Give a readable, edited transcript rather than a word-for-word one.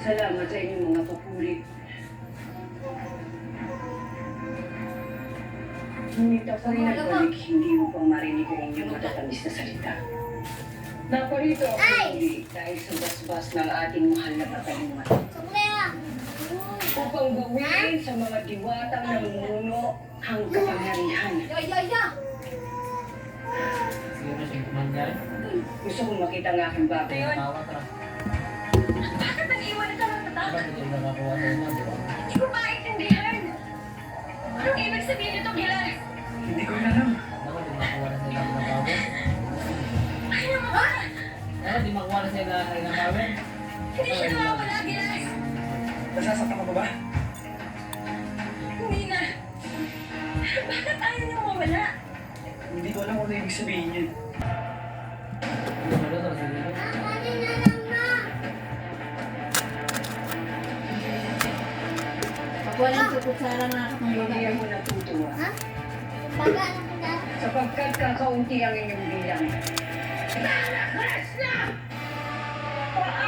Salamat sa inyong mga papuri. Ngunit ako rin nagbalik, hindi mo pang marinig ang inyong matatamis na salita. Naparito ako muli dahil sa basbas ng ating mahal na katalungan. Upang bawiin sa mga diwatang namumuno ang kapangyarihan. Sino siya kumanya? Gusto kong makita ang aking bago. Tawag ka. Bakit nag-iwan ka ng tatak? Bakit yung nakakuha sa inyo, di ba? Hindi ko maintindihan. Anong ibig sabihin nito, Gilas? Hindi ko alam. Ako, di makuha na sila ng tawag. Ano mo ba? Ako, di makuha na sila ng tawag. Hindi siya nawawala, Gilas. Nasasaktan ka pa ba? Hindi na. Bakit ayaw niyo mawala? Hindi ko alam kung ano ibig sabihin yun. Hindi mo doon, sige. Pag walang kukutsara na nakakatulog Hindi ako natutuwa. Baga, Sapagkat kakaunti ang inyong bilang.